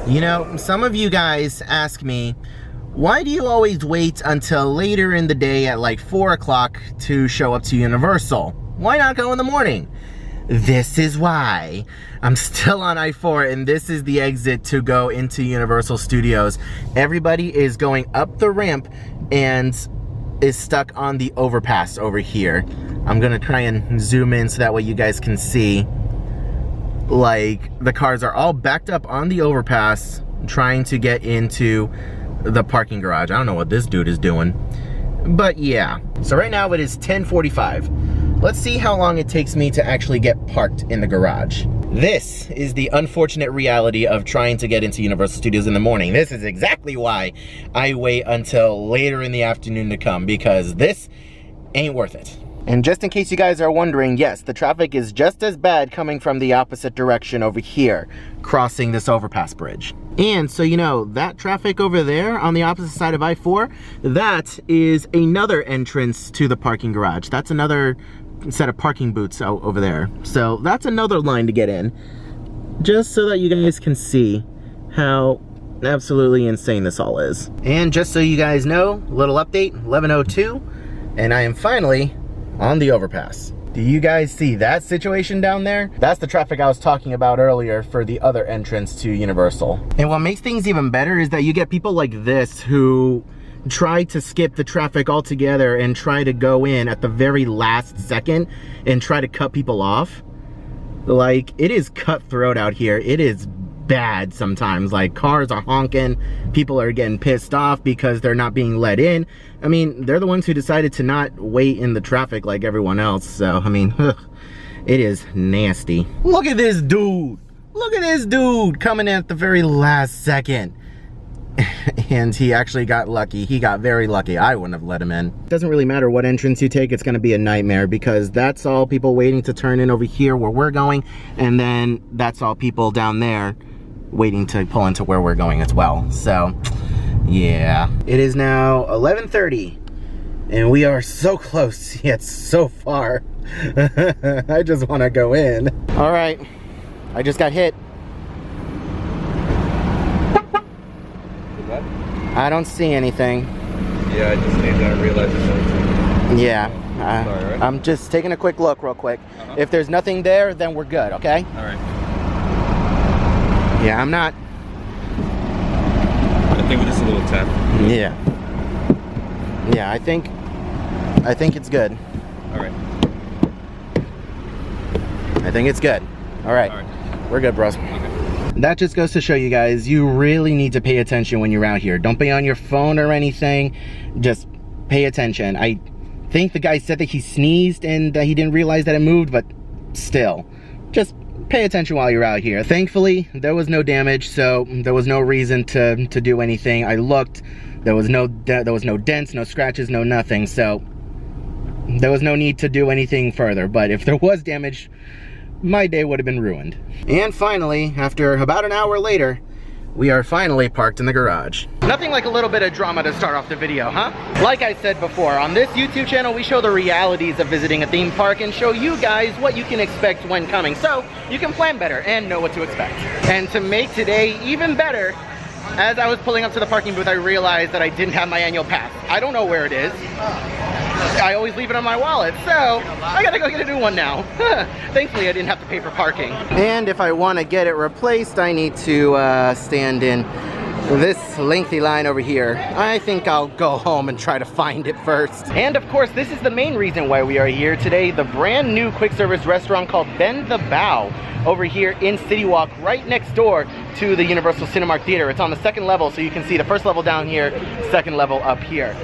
You know, some of you guys ask me, why do you always wait until later in the day at like 4 o'clock to show up to Universal? Why not go in the morning? This is why. I'm still on I-4 and this is the exit to go into Universal Studios. Everybody is going up the ramp and is stuck on the overpass over here. I'm gonna try and zoom in so that way you guys can see. Like, the cars are all backed up on the overpass trying to get into the parking garage. I don't know what this dude is doing, but yeah. So right now it is 10:45. Let's see how long it takes me to actually get parked in the garage. This is the unfortunate reality of trying to get into Universal Studios in the morning. This is exactly why I wait until later in the afternoon to come, because this ain't worth it. And just in case you guys are wondering, yes, the traffic is just as bad coming from the opposite direction over here, crossing this overpass bridge. And so you know, that traffic over there on the opposite side of I-4, that is another entrance to the parking garage. That's another set of parking booths out over there. So that's another line to get in, just so that you guys can see how absolutely insane this all is. And just so you guys know, little update, 11:02, and I am finally on the overpass. Do you guys see that situation down there? That's the traffic I was talking about earlier for the other entrance to Universal. And what makes things even better is that you get people like this who try to skip the traffic altogether and try to go in at the very last second and try to cut people off. Like, it is cutthroat out here. It is bad sometimes. Like, cars are honking, people are getting pissed off because they're not being let in. I mean, they're the ones who decided to not wait in the traffic like everyone else. So, I mean, it is nasty. Look at this dude. Look at this dude coming in at the very last second. And he actually got lucky. He got very lucky. I wouldn't have let him in. It doesn't really matter what entrance you take, it's gonna be a nightmare, because that's all people waiting to turn in over here where we're going, and then that's all people down there waiting to pull into where we're going as well. So yeah, it is now 11:30 and we are so close yet so far. I just want to go in. All right, I just got hit. I don't see anything. Yeah, I just need to realize it's yeah. Sorry, right? I'm just taking a quick look real quick. If there's nothing there, then we're good, okay? All right. Yeah, I'm not. I think we're just a little tap. Yeah. Yeah, I think it's good. All right. I think it's good. All right. All right. We're good, bros. Okay. That just goes to show you guys, you really need to pay attention when you're out here. Don't be on your phone or anything. Just pay attention. I think the guy said that he sneezed and that he didn't realize that it moved, but still, just pay attention while you're out here. Thankfully, there was no damage, so there was no reason to do anything. I looked, there was no dents, no scratches, no nothing, so there was no need to do anything further. But if there was damage, my day would have been ruined. And finally, after about an hour later, we are finally parked in the garage. Nothing like a little bit of drama to start off the video, huh? Like I said before, on this YouTube channel, we show the realities of visiting a theme park and show you guys what you can expect when coming, so you can plan better and know what to expect. And to make today even better, as I was pulling up to the parking booth, I realized that I didn't have my annual pass. I don't know where it is. I always leave it on my wallet, so I gotta go get a new one now. Thankfully, I didn't have to pay for parking. And if I want to get it replaced, I need to stand in this lengthy line over here. I think I'll go home and try to find it first. And of course, this is the main reason why we are here today, the brand new quick service restaurant called Bend The Bao over here in City Walk, right next door to the Universal Cinemark Theater. It's on the second level, so you can see the first level down here, second level up here.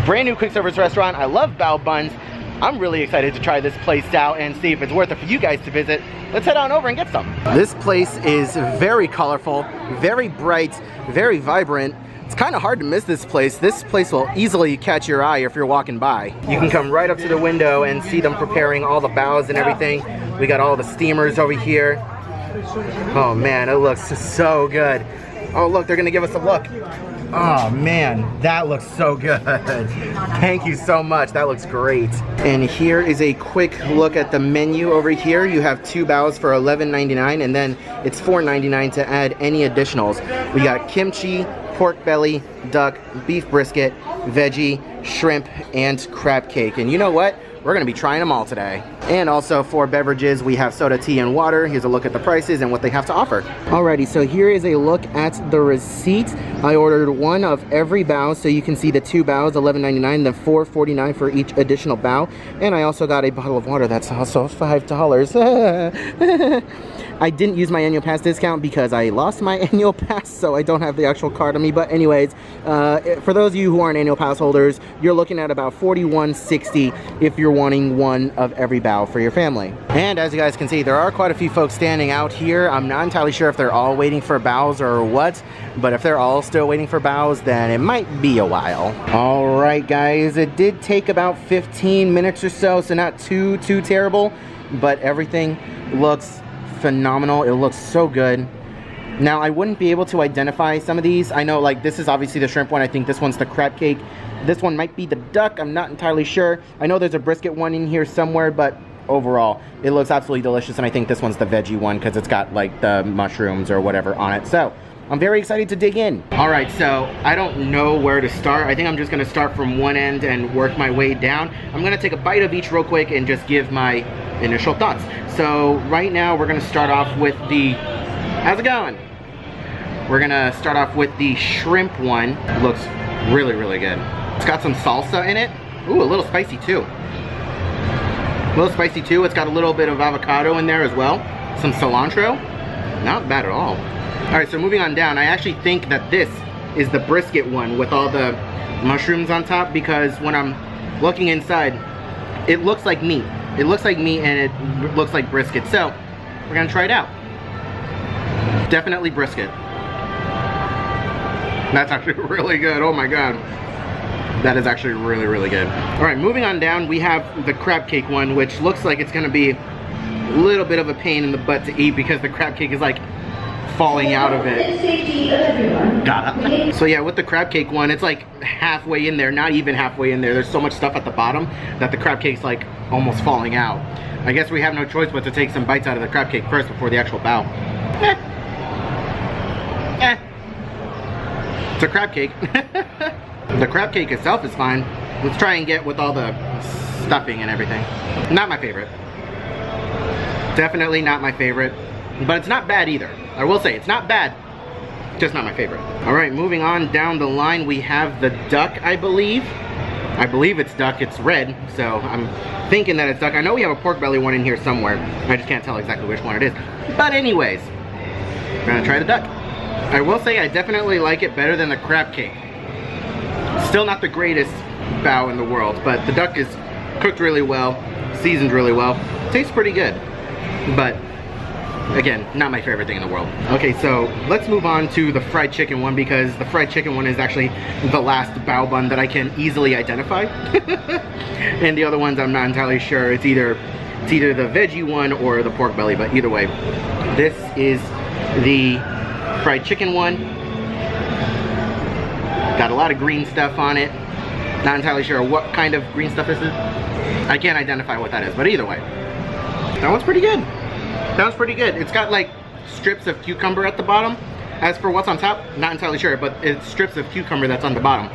Brand new quick service restaurant. I love bao buns. I'm really excited to try this place out and see if it's worth it for you guys to visit. Let's head on over and get some. This place is very colorful, very bright, very vibrant. It's kind of hard to miss this place. This place will easily catch your eye if you're walking by. You can come right up to the window and see them preparing all the baos and everything. We got all the steamers over here. Oh man, it looks so good. Oh look, they're gonna give us a look. Oh man, that looks so good. Thank you so much, that looks great. And here is a quick look at the menu over here. You have 2 baos for $11.99, and then it's $4.99 to add any additionals. We got kimchi, pork belly, duck, beef brisket, veggie, shrimp, and crab cake. And you know what? We're gonna be trying them all today. And also for beverages, we have soda, tea, and water. Here's a look at the prices and what they have to offer. Alrighty, so here is a look at the receipt. I ordered 1 of every bao, so you can see the 2 baos, $11.99, then $4.49 for each additional bao. And I also got a bottle of water that's also $5. I didn't use my annual pass discount because I lost my annual pass, so I don't have the actual card on me. But anyways, for those of you who aren't annual pass holders, you're looking at about $41.60 if you're wanting 1 of every bao for your family. And as you guys can see, there are quite a few folks standing out here. I'm not entirely sure if they're all waiting for baos or what, but if they're all still waiting for baos, then it might be a while. All right, guys, it did take about 15 minutes or so, so not too terrible, but everything looks phenomenal. It looks so good. Now, I wouldn't be able to identify some of these. I know, like, this is obviously the shrimp one. I think this one's the crab cake. This one might be the duck. I'm not entirely sure. I know there's a brisket one in here somewhere, but overall, it looks absolutely delicious. And I think this one's the veggie one because it's got, like, the mushrooms or whatever on it. So, I'm very excited to dig in. All right, so I don't know where to start. I think I'm just gonna start from one end and work my way down. I'm gonna take a bite of each real quick and just give my initial thoughts. So right now we're gonna start off with the, how's it going? We're gonna start off with the shrimp one. It looks really, really good. It's got some salsa in it. Ooh, a little spicy too. A little spicy too. It's got a little bit of avocado in there as well. Some cilantro. Not bad at all. All right, so moving on down, I actually think that this is the brisket one with all the mushrooms on top, because when I'm looking inside, it looks like meat. It looks like meat and it looks like brisket. So we're gonna try it out. Definitely brisket. That's actually really good. Oh my God. That is actually really, really good. All right, moving on down, we have the crab cake one, which looks like it's gonna be a little bit of a pain in the butt to eat because the crab cake is like falling out of it. Got it. So yeah, with the crab cake one, it's like halfway in there, not even halfway in there. There's so much stuff at the bottom that the crab cake's like almost falling out. I guess we have no choice but to take some bites out of the crab cake first before the actual bao. It's a crab cake. The crab cake itself is fine. Let's try and get with all the stuffing and everything. Not my favorite. Definitely not my favorite. But it's not bad either. I will say, it's not bad, just not my favorite. All right, moving on down the line, we have the duck, I believe. I believe it's duck, it's red, so I'm thinking that it's duck. I know we have a pork belly one in here somewhere. I just can't tell exactly which one it is. But anyways, we're gonna try the duck. I will say I definitely like it better than the crab cake. Still not the greatest bao in the world, but the duck is cooked really well, seasoned really well. Tastes pretty good, but again, not my favorite thing in the world. Okay, so let's move on to the fried chicken one, because the fried chicken one is actually the last bao bun that I can easily identify. And the other ones I'm not entirely sure. It's either the veggie one or the pork belly, but either way, this is the fried chicken one. Got a lot of green stuff on it. Not entirely sure what kind of green stuff this is. I can't identify what that is, but either way, that one's pretty good. That was pretty good. It's got like strips of cucumber at the bottom. As for what's on top, not entirely sure, but it's strips of cucumber that's on the bottom.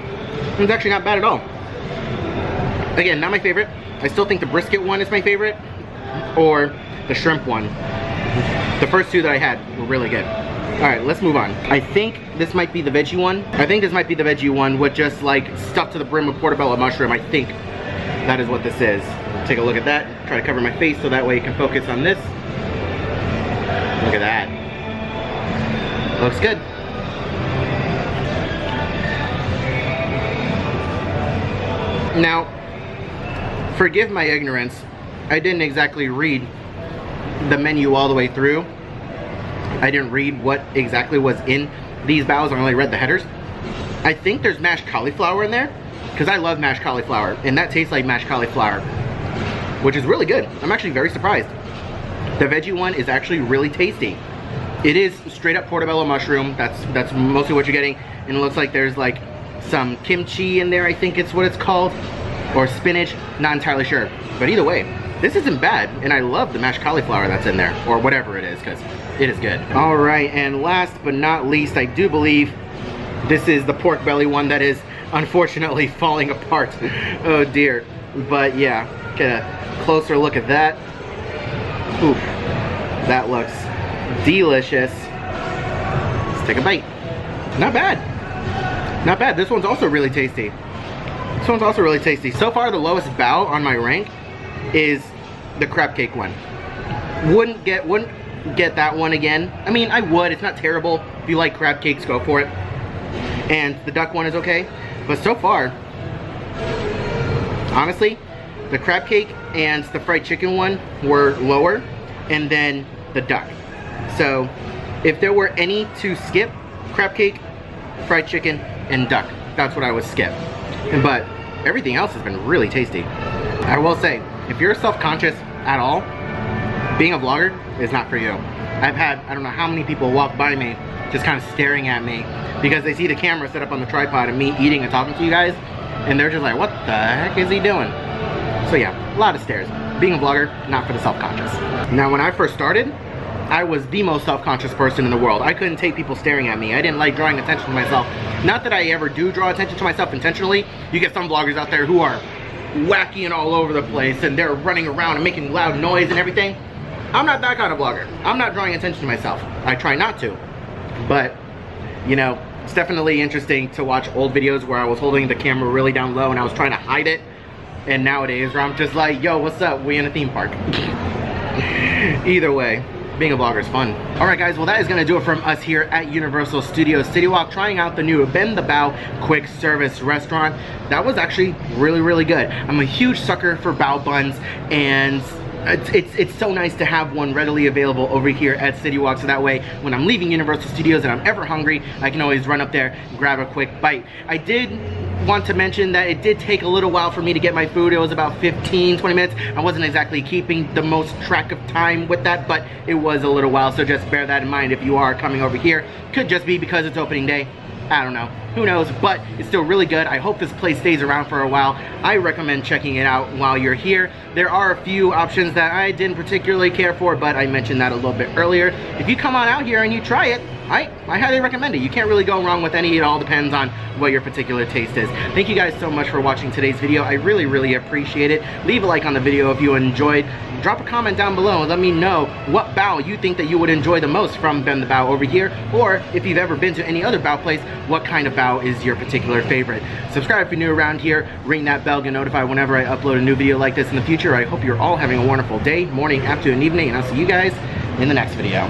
It's actually not bad at all. Again, not my favorite. I still think the brisket one is my favorite, or the shrimp one. The first two that I had were really good. All right, let's move on. I think this might be the veggie one. I think this might be the veggie one with just like stuffed to the brim with portobello mushroom. I think that is what this is. Take a look at that. Try to cover my face so that way you can focus on this. Look at that. Looks good. Now, forgive my ignorance. I didn't exactly read the menu all the way through. I didn't read what exactly was in these baos. I only read the headers. I think there's mashed cauliflower in there, because I love mashed cauliflower, and that tastes like mashed cauliflower, which is really good. I'm actually very surprised. The veggie one is actually really tasty. It is straight up portobello mushroom. That's mostly what you're getting. And it looks like there's like some kimchi in there, I think it's what it's called. Or spinach, not entirely sure. But either way, this isn't bad. And I love the mashed cauliflower that's in there, or whatever it is, because it is good. All right, and last but not least, I do believe this is the pork belly one that is unfortunately falling apart. Oh dear. But yeah, get a closer look at that. Oof, that looks delicious. Let's take a bite. Not bad. Not bad. This one's also really tasty. This one's also really tasty. So far, the lowest bao on my rank is the crab cake one. Wouldn't get that one again. I mean, I would. It's not terrible. If you like crab cakes, go for it. And the duck one is okay. But so far, honestly, the crab cake and the fried chicken one were lower, and then the duck. So if there were any to skip, crab cake, fried chicken, and duck. That's what I would skip. But everything else has been really tasty. I will say, if you're self-conscious at all, being a vlogger is not for you. I've had, I don't know how many people walk by me just kind of staring at me because they see the camera set up on the tripod and me eating and talking to you guys, and they're just like, what the heck is he doing? So yeah, a lot of stares. Being a vlogger, not for the self-conscious. Now, when I first started, I was the most self-conscious person in the world. I couldn't take people staring at me. I didn't like drawing attention to myself. Not that I ever do draw attention to myself intentionally. You get some vloggers out there who are wacky and all over the place, and they're running around and making loud noise and everything. I'm not that kind of vlogger. I'm not drawing attention to myself. I try not to. But, you know, it's definitely interesting to watch old videos where I was holding the camera really down low and I was trying to hide it. And nowadays where I'm just like, yo, what's up? We in a theme park. Either way, being a vlogger is fun. Alright guys, well that is going to do it from us here at Universal Studios City Walk, trying out the new Bend The Bao quick service restaurant. That was actually really, really good. I'm a huge sucker for bao buns, and it's so nice to have one readily available over here at City Walk, so that way when I'm leaving Universal Studios and I'm ever hungry, I can always run up there and grab a quick bite. I did want to mention that it did take a little while for me to get my food. It was about 15-20 minutes. I wasn't exactly keeping the most track of time with that, but it was a little while, so just bear that in mind if you are coming over here. Could just be because it's opening day. I don't know, who knows, but it's still really good. I hope this place stays around for a while. I recommend checking it out while you're here. There are a few options that I didn't particularly care for, but I mentioned that a little bit earlier. If you come on out here and you try it, I highly recommend it. You can't really go wrong with any. It all depends on what your particular taste is. Thank you guys so much for watching today's video. I really, really appreciate it. Leave a like on the video if you enjoyed. Drop a comment down below and let me know what bao you think that you would enjoy the most from Bend The Bao over here, or if you've ever been to any other bao place, what kind of bao is your particular favorite. Subscribe if you're new around here, ring that bell, get notified whenever I upload a new video like this in the future. I hope you're all having a wonderful day, morning, afternoon, evening, and I'll see you guys in the next video.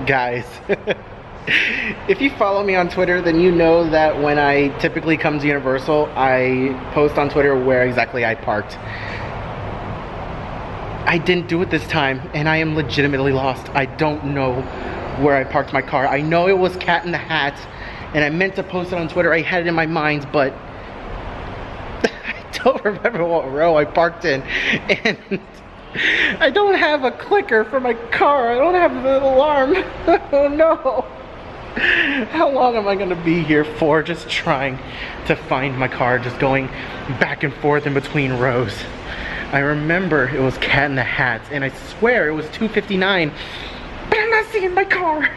Guys, if you follow me on Twitter, then you know that when I typically come to Universal, I post on Twitter where exactly I parked. I didn't do it this time, and I am legitimately lost. I don't know where I parked my car. I know it was Cat in the Hat, and I meant to post it on Twitter. I had it in my mind, but I don't remember what row I parked in, and I don't have a clicker for my car. I don't have an alarm. Oh no. How long am I gonna be here for just trying to find my car, just going back and forth in between rows? I remember it was Cat in the Hat, and I swear it was 2:59, but I'm not seeing my car.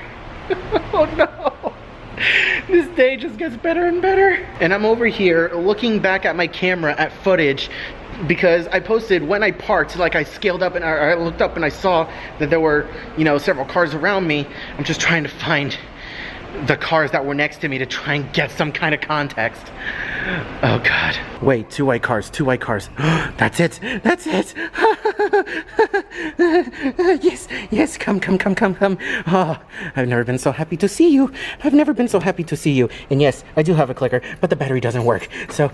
Oh no. This day just gets better and better. And I'm over here looking back at my camera at footage because I posted when I parked, like I scaled up and I looked up and I saw that there were, you know, several cars around me. I'm just trying to find the cars that were next to me to try and get some kind of context. Oh God. Wait, two white cars. That's it. That's it. Yes, yes, come. Oh, I've never been so happy to see you. And yes, I do have a clicker, but the battery doesn't work. So,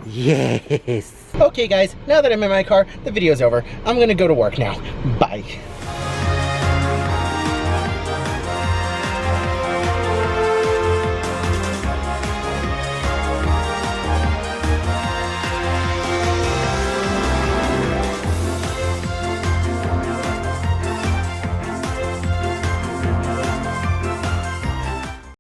yes. Okay guys, now that I'm in my car, the video's over. I'm gonna go to work now. Bye.